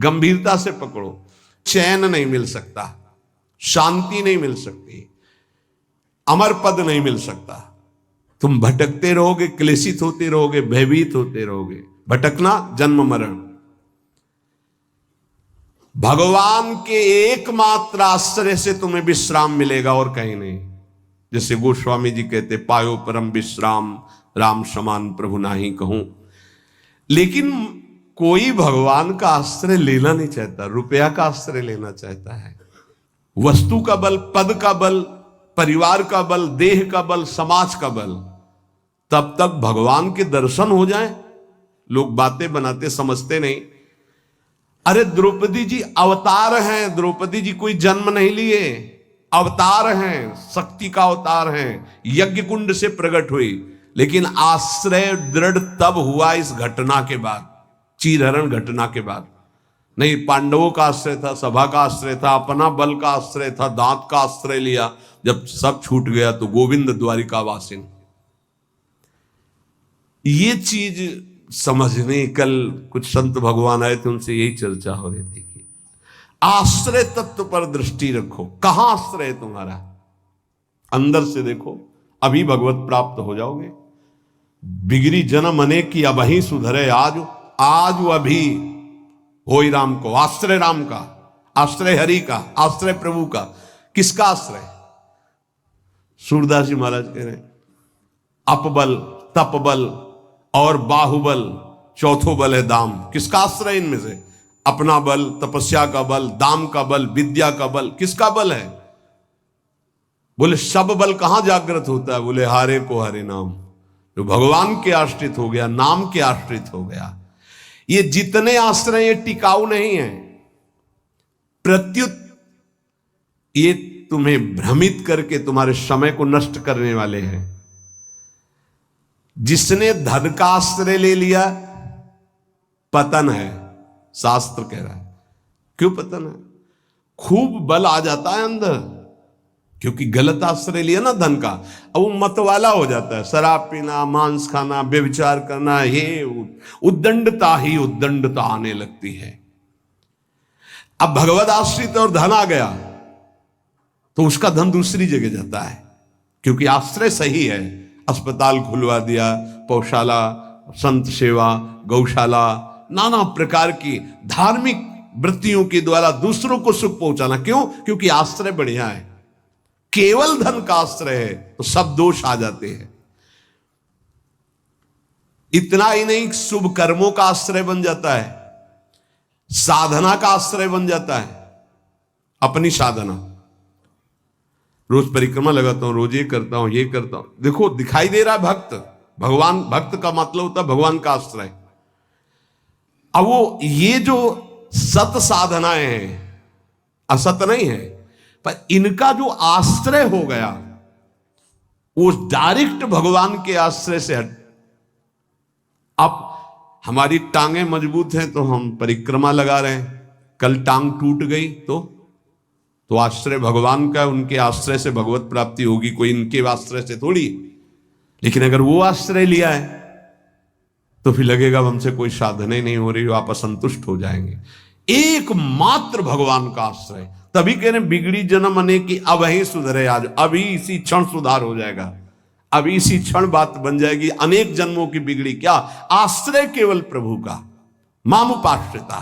गंभीरता से पकड़ो। चैन नहीं मिल सकता, शांति नहीं मिल सकती, अमर पद नहीं मिल सकता। तुम भटकते रहोगे, क्लेशित होते रहोगे, भयभीत होते रहोगे। भटकना जन्म मरण। भगवान के एकमात्र आश्रय से तुम्हें विश्राम मिलेगा और कहीं नहीं। जैसे गोस्वामी जी कहते, पायो परम विश्राम राम समान प्रभु नाही कहूं। लेकिन कोई भगवान का आश्रय लेना नहीं चाहता, रुपया का आश्रय लेना चाहता है। वस्तु का बल, पद का बल, परिवार का बल, देह का बल, समाज का बल। तब तक भगवान के दर्शन हो जाए, लोग बातें बनाते समझते नहीं। अरे द्रौपदी जी अवतार हैं, द्रौपदी जी कोई जन्म नहीं लिए, अवतार हैं, शक्ति का अवतार हैं, यज्ञ कुंड से प्रकट हुई। लेकिन आश्रय दृढ़ तब हुआ इस घटना के बाद, चीरहरण घटना के बाद। नहीं, पांडवों का आश्रय था, सभा का आश्रय था, अपना बल का आश्रय था, दांत का आश्रय लिया। जब सब छूट गया तो गोविंद द्वारिका वासिन। ये चीज समझने, कल कुछ संत भगवान आए थे, उनसे यही चर्चा हो रही थी कि आश्रय तत्व पर दृष्टि रखो। कहां आश्रय है तुम्हारा? अंदर से देखो, अभी भगवत प्राप्त हो जाओगे। बिगड़ी जन्म अनेक की अबही सुधरे आज, आज अभी हो राम को। आश्रय राम का, आश्रय हरि का, आश्रय प्रभु का। किसका आश्रय? सूरदास जी महाराज कह रहे हैं, अपबल, तपबल और बाहुबल, चौथो बल है दाम। किसका आश्रय इनमें से? अपना बल, तपस्या का बल, दाम का बल, विद्या का बल। किसका बल है? बोले सब बल कहां जागृत होता है? बोले हारे को हरे नाम। जो भगवान के आश्रित हो गया, नाम के आश्रित हो गया। ये जितने आश्रय ये टिकाऊ नहीं है, प्रत्युत ये तुम्हें भ्रमित करके तुम्हारे समय को नष्ट करने वाले हैं। जिसने धन का आश्रय ले लिया, पतन है, शास्त्र कह रहा है। क्यों पतन है? खूब बल आ जाता है अंदर, क्योंकि गलत आश्रय लिया ना धन का। अब वो मत वाला हो जाता है, शराब पीना, मांस खाना, व्यभिचार करना, ये उद्दंडता ही उद्दंडता आने लगती है। अब भगवत आश्रित और धन आ गया तो उसका धन दूसरी जगह जाता है, क्योंकि आश्रय सही है। अस्पताल खुलवा दिया, पौशाला, संत सेवा, गौशाला, नाना प्रकार की धार्मिक वृत्तियों के द्वारा दूसरों को सुख पहुंचाना। क्यों? क्योंकि आश्रय बढ़िया है। केवल धन का आश्रय है तो सब दोष आ जाते हैं। इतना ही नहीं, शुभ कर्मों का आश्रय बन जाता है, साधना का आश्रय बन जाता है। अपनी साधना, रोज परिक्रमा लगाता हूं, रोज ये करता हूं, ये करता हूं। देखो दिखाई दे रहा है भक्त, भगवान। भक्त का मतलब होता है भगवान का आश्रय। अब वो ये जो सत साधनाएं हैं, असत नहीं है, पर इनका जो आश्रय हो गया वो डायरेक्ट भगवान के आश्रय से हट। अब हमारी टांगें मजबूत हैं तो हम परिक्रमा लगा रहे हैं, कल टांग टूट गई तो आश्रय भगवान का, उनके आश्रय से भगवत प्राप्ति होगी, कोई इनके आश्रय से थोड़ी। लेकिन अगर वो आश्रय लिया है तो फिर लगेगा हमसे कोई साधना ही नहीं हो रही, आप असंतुष्ट हो जाएंगे। एकमात्र भगवान का आश्रय। तभी कह रहे बिगड़ी जन्म अनेक की अबही सुधरे आज। अभी इसी क्षण सुधार हो जाएगा, अभी इसी क्षण बात बन जाएगी। अनेक जन्मों की बिगड़ी क्या? आश्रय केवल प्रभु का, मामुपाश्रिता।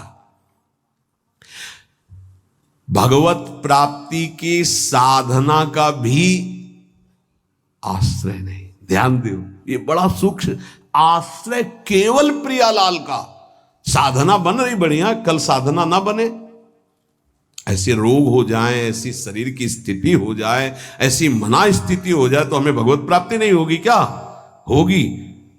भगवत प्राप्ति की साधना का भी आश्रय नहीं। ध्यान दो, ये बड़ा सूक्ष्म। आश्रय केवल प्रियालाल का। साधना बन रही बढ़िया, कल साधना ना बने, ऐसे रोग हो जाए, ऐसी शरीर की स्थिति हो जाए, ऐसी मना स्थिति हो जाए तो हमें भगवत प्राप्ति नहीं होगी क्या? होगी।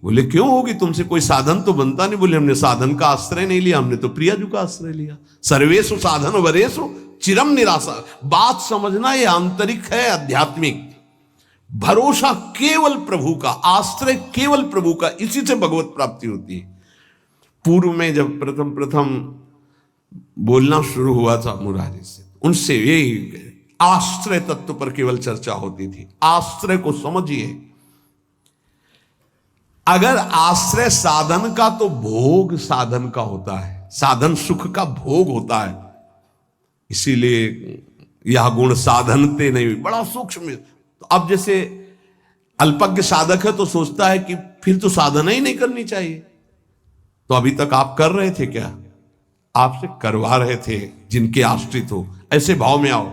बोले क्यों होगी? तुमसे कोई साधन तो बनता नहीं। बोले हमने साधन का आश्रय नहीं लिया, हमने तो प्रियाजू का आश्रय लिया। सर्वेषु साधन वरेषु चिरम निराशा। बात समझना, ये आंतरिक है, आध्यात्मिक। भरोसा केवल प्रभु का, आश्रय केवल प्रभु का, इसी से भगवत प्राप्ति होती है। पूर्व में जब प्रथम बोलना शुरू हुआ था मुरारी से, उनसे यही आश्रय तत्व पर केवल चर्चा होती थी। आश्रय को समझिए। अगर आश्रय साधन का, तो भोग साधन का होता है। साधन सुख का भोग होता है, इसीलिए यह गुण साधनते नहीं, बड़ा सूक्ष्म। तो अब जैसे अल्पज्ञ साधक है तो सोचता है कि फिर तो साधना ही नहीं करनी चाहिए। तो अभी तक आप कर रहे थे क्या? आपसे करवा रहे थे जिनके आश्रित हो। ऐसे भाव में आओ।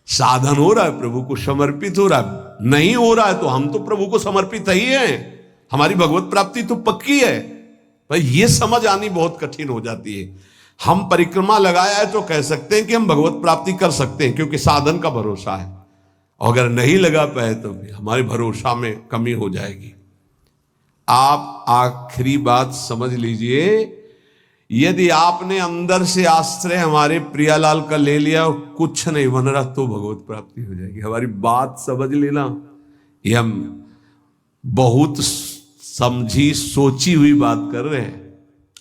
साधन हो रहा है, प्रभु को समर्पित हो रहा है, नहीं हो रहा है तो हम तो प्रभु को समर्पित ही हैं, हमारी भगवत प्राप्ति तो पक्की है। भाई ये समझ आनी बहुत कठिन हो जाती है। हम परिक्रमा लगाया है तो कह सकते हैं कि हम भगवत प्राप्ति कर सकते हैं, क्योंकि साधन का भरोसा है। अगर नहीं लगा पाए तो हमारे भरोसा में कमी हो जाएगी। आप आखिरी बात समझ लीजिए, यदि आपने अंदर से आश्रय हमारे प्रियालाल का ले लिया और कुछ नहीं बन रहा तो भगवत प्राप्ति हो जाएगी। हमारी बात समझ लेना, ये हम बहुत समझी सोची हुई बात कर रहे हैं।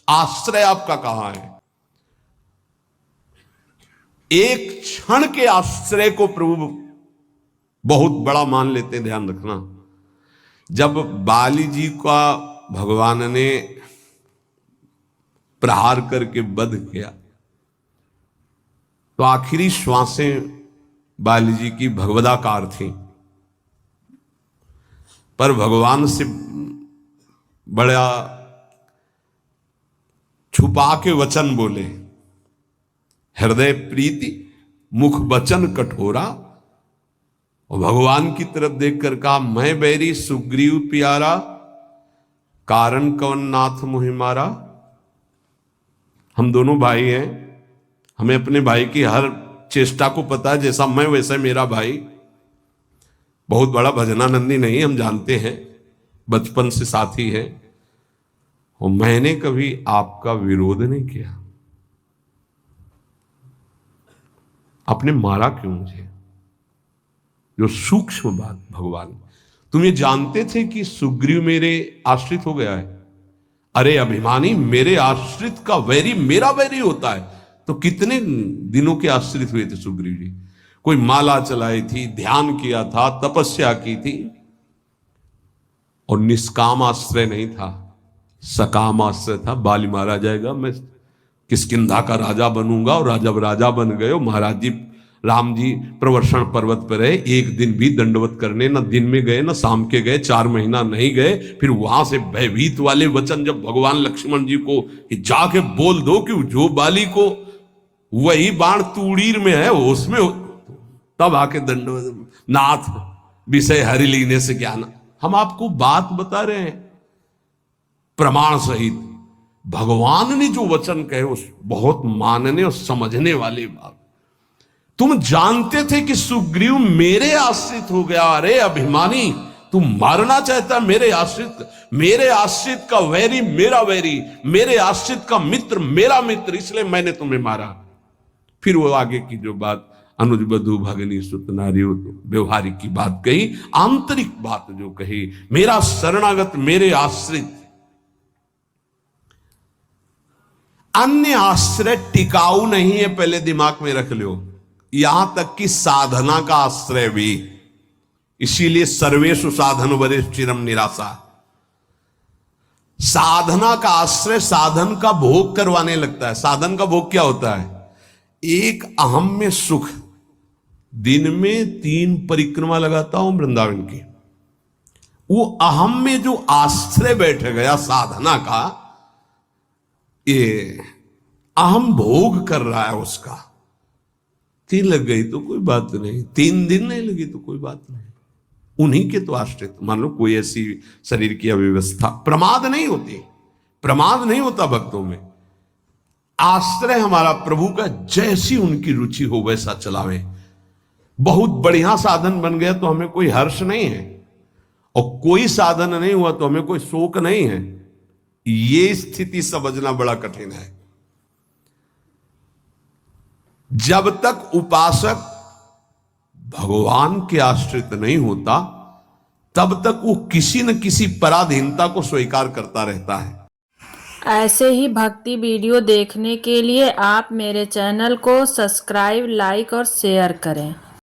आश्रय आपका कहां है? एक क्षण के आश्रय को प्रभु बहुत बड़ा मान लेते हैं, ध्यान रखना। जब बाली जी का भगवान ने प्रहार करके वध किया तो आखिरी श्वासें बाली जी की भगवदाकार थी, पर भगवान से बड़ा छुपा के वचन बोले, हृदय प्रीति मुख वचन कठोरा, और भगवान की तरफ देखकर कहा, मैं बैरी सुग्रीव प्यारा, कारण कवन नाथ मुहि मारा। हम दोनों भाई हैं, हमें अपने भाई की हर चेष्टा को पता है, जैसा मैं वैसा मेरा भाई। बहुत बड़ा भजनानंदी नहीं, हम जानते हैं, बचपन से साथी है, और मैंने कभी आपका विरोध नहीं किया। आपने मारा क्यों मुझे? जो सूक्ष्म बात भगवान, तुम ये जानते थे कि सुग्रीव मेरे आश्रित हो गया है? अरे अभिमानी, मेरे आश्रित का वैरी मेरा वैरी होता है। तो कितने दिनों के आश्रित हुए थे सुग्रीव जी? कोई माला चलाई थी, ध्यान किया था, तपस्या की थी, और निष्काम आश्रय नहीं था, सकाम आश्रय था। बाली मारा जाएगा, मैं किष्किंधा का राजा बनूंगा, और जब राजा बन गए महाराज जी, राम जी प्रवर्षण पर्वत पर रहे, एक दिन भी दंडवत करने न दिन में गए न शाम के गए, 4 महीना नहीं गए। फिर वहां से भयभीत वाले वचन जब भगवान लक्ष्मण जी को जाके बोल दो कि जो बाली को वही बाण तूड़ीर में है उसमें, तब आके दंडवत, नाथ विषय हरि लीने से क्या ना। हम आपको बात बता रहे हैं प्रमाण सहित। भगवान ने जो वचन कहे उस बहुत मानने और समझने वाली बात। तुम जानते थे कि सुग्रीव मेरे आश्रित हो गया। अरे अभिमानी, तुम मारना चाहता मेरे आश्रित का वैरी मेरा वैरी, मेरे आश्रित का मित्र मेरा मित्र, इसलिए मैंने तुम्हें मारा। फिर वो आगे की जो बात अनुज बधु भगनी सुत नारी व्यवहारिक की बात कही, आंतरिक बात जो कही, मेरा शरणागत मेरे आश्रित। अन्य आश्रय टिकाऊ नहीं है, पहले दिमाग में रख लो। यहां तक कि साधना का आश्रय भी। इसीलिए सर्वेषु साधन वरिष्ठ चिरम निराशा। साधना का आश्रय साधन का भोग करवाने लगता है। साधन का भोग क्या होता है? एक अहम में सुख। दिन में 3 परिक्रमा लगाता हूं वृंदावन की, वो अहम में जो आश्रय बैठ गया साधना का, ये अहम भोग कर रहा है उसका। 3 लग गई तो कोई बात नहीं, 3 दिन नहीं लगी तो कोई बात नहीं, उन्हीं के तो आश्रित। मान लो कोई ऐसी शरीर की अव्यवस्था, प्रमाद नहीं होती, प्रमाद नहीं होता भक्तों में। आश्रय हमारा प्रभु का, जैसी उनकी रुचि हो वैसा चलावे। बहुत बढ़िया साधन बन गया तो हमें कोई हर्ष नहीं है, और कोई साधन नहीं हुआ तो हमें कोई शोक नहीं है। ये स्थिति समझना बड़ा कठिन है। जब तक उपासक भगवान के आश्रित नहीं होता, तब तक वो किसी न किसी पराधीनता को स्वीकार करता रहता है। ऐसे ही भक्ति वीडियो देखने के लिए आप मेरे चैनल को सब्सक्राइब, लाइक और शेयर करें।